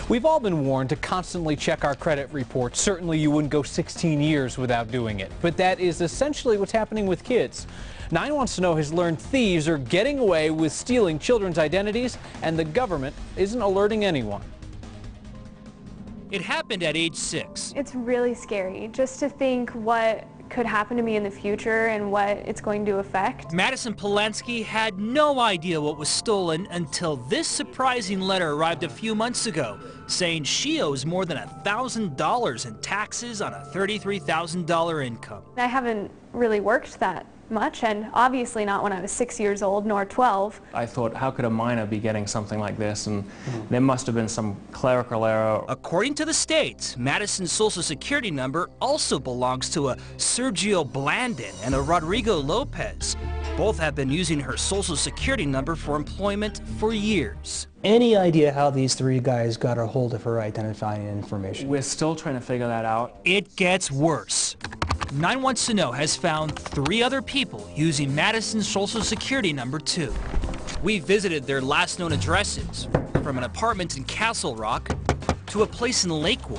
We've all been warned to constantly check our credit reports. Certainly you wouldn't go 16 years without doing it. But that is essentially what's happening with kids. 9 Wants to Know has learned thieves are getting away with stealing children's identities, and the government isn't alerting anyone. It happened at age 6. It's really scary just to think what could happen to me in the future and what it's going to affect. Madison Polanski had no idea what was stolen until this surprising letter arrived a few months ago, saying she owes more than $1,000 in taxes on a $33,000 income. I haven't really worked that much, and obviously not when I was 6 years old, nor 12. I thought, how could a minor be getting something like this? And there must have been some clerical error. According to the state, Madison's social security number also belongs to a Sergio Blandon and a Rodrigo Lopez. Both have been using her social security number for employment for years. Any idea how these 3 guys got a hold of her identifying information? We're still trying to figure that out. It gets worse. 9 Wants to Know has found 3 other people using Madison's social security number too. We visited their last known addresses, from an apartment in Castle Rock to a place in Lakewood.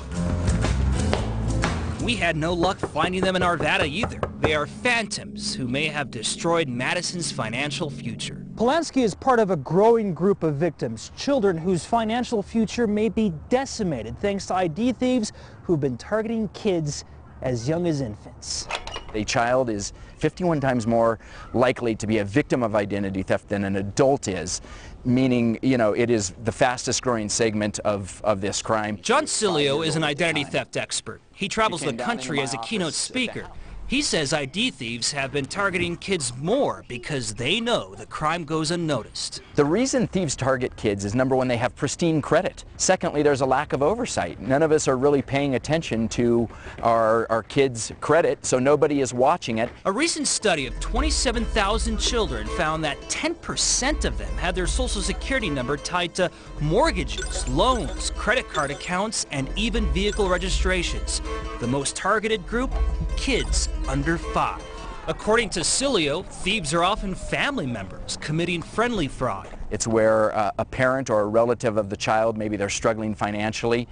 We had no luck finding them in Arvada either. They are phantoms who may have destroyed Madison's financial future. Polanski is part of a growing group of victims, children whose financial future may be decimated thanks to ID thieves who've been targeting kids as young as infants. A child is 51 times more likely to be a victim of identity theft than an adult is, meaning, you know, it is the fastest growing segment of this crime. John Sileo is an identity theft expert. He travels the country as a keynote speaker. He says ID thieves have been targeting kids more because they know the crime goes unnoticed. The reason thieves target kids is, number one, they have pristine credit. Secondly, there's a lack of oversight. None of us are really paying attention to our kids' credit, so nobody is watching it. A recent study of 27,000 children found that 10% of them had their social security number tied to mortgages, loans, credit card accounts, and even vehicle registrations. The most targeted group? Kids under 5. According to Sileo, thieves are often family members committing friendly fraud. It's where a parent or a relative of the child, maybe they're struggling financially,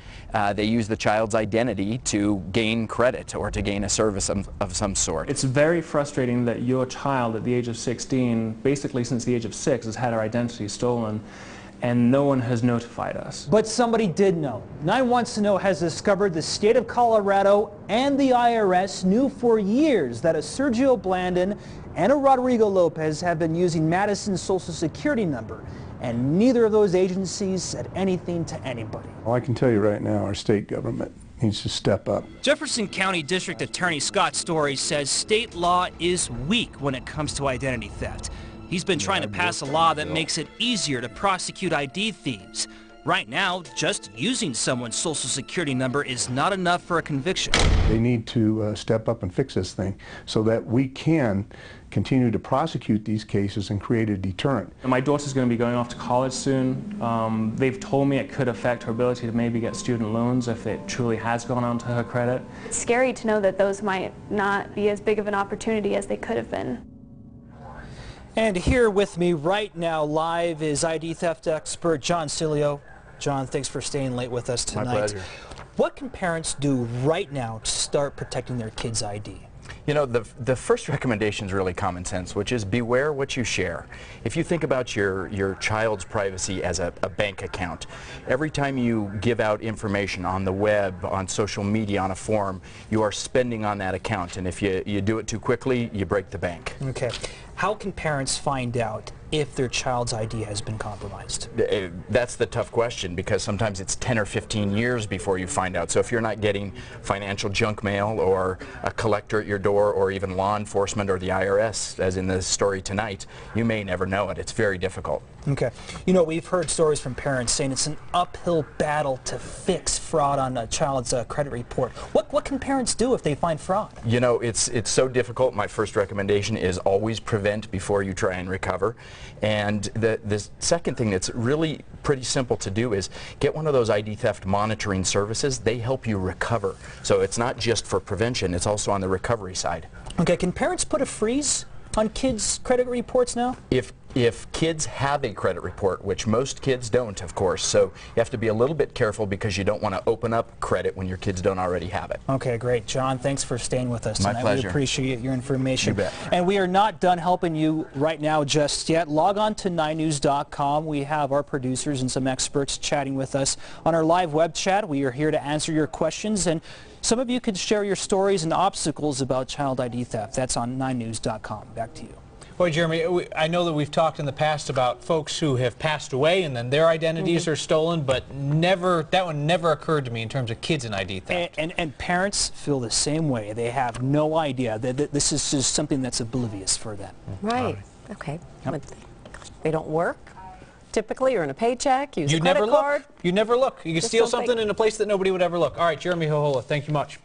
they use the child's identity to gain credit or to gain a service of some sort. It's very frustrating that your child at the age of 16, basically since the age of 6, has had her identity stolen, and no one has notified us. But somebody did know. 9 Wants to Know has discovered the state of Colorado and the IRS knew for years that a Sergio Blandon and a Rodrigo Lopez have been using Madison's social security number, and neither of those agencies said anything to anybody. Well, I can tell you right now, our state government needs to step up. Jefferson County District Attorney Scott Story says state law is weak when it comes to identity theft. He's been trying to pass a law that makes it easier to prosecute ID thieves. Right now, just using someone's social security number is not enough for a conviction. They need to step up and fix this thing so that we can continue to prosecute these cases and create a deterrent. My daughter's going to be going off to college soon. They've told me it could affect her ability to maybe get student loans if it truly has gone onto her credit. It's scary to know that those might not be as big of an opportunity as they could have been. And here with me right now live is ID theft expert John Sileo. John, thanks for staying late with us tonight. My pleasure. What can parents do right now to start protecting their kids' ID? You know, the first recommendation is really common sense, which is beware what you share. If you think about your child's privacy as a bank account, every time you give out information on the web, on social media, on a forum, you are spending on that account. And if you do it too quickly, you break the bank. Okay. How can parents find out if their child's ID has been compromised? That's the tough question, because sometimes it's 10 or 15 years before you find out. So if you're not getting financial junk mail or a collector at your door or even law enforcement or the IRS, as in the story tonight, you may never know it. It's very difficult. Okay. You know, we've heard stories from parents saying it's an uphill battle to fix fraud on a child's credit report. What can parents do if they find fraud? You know, it's so difficult. My first recommendation is always prevent before you try and recover. And the second thing that's really pretty simple to do is get one of those ID theft monitoring services. They help you recover. So it's not just for prevention, it's also on the recovery side. Okay, can parents put a freeze on kids' credit reports now? If if kids have a credit report, which most kids don't, of course, so you have to be a little bit careful because you don't want to open up credit when your kids don't already have it. Okay, great. John, thanks for staying with us tonight. My pleasure. We appreciate your information. You bet. And we are not done helping you right now just yet. Log on to 9news.com. We have our producers and some experts chatting with us on our live web chat. We are here to answer your questions, and some of you could share your stories and obstacles about child ID theft. That's on 9news.com. Back to you. Well, Jeremy, I know that we've talked in the past about folks who have passed away and then their identities are stolen, but that one never occurred to me in terms of kids and ID theft. And parents feel the same way. They have no idea that this is just something that's oblivious for them. Right. Okay. Yep. They don't work. Typically, you're in a paycheck, use a credit card. You never look. You can steal something in a place that nobody would ever look. All right, Jeremy Hohola, thank you much.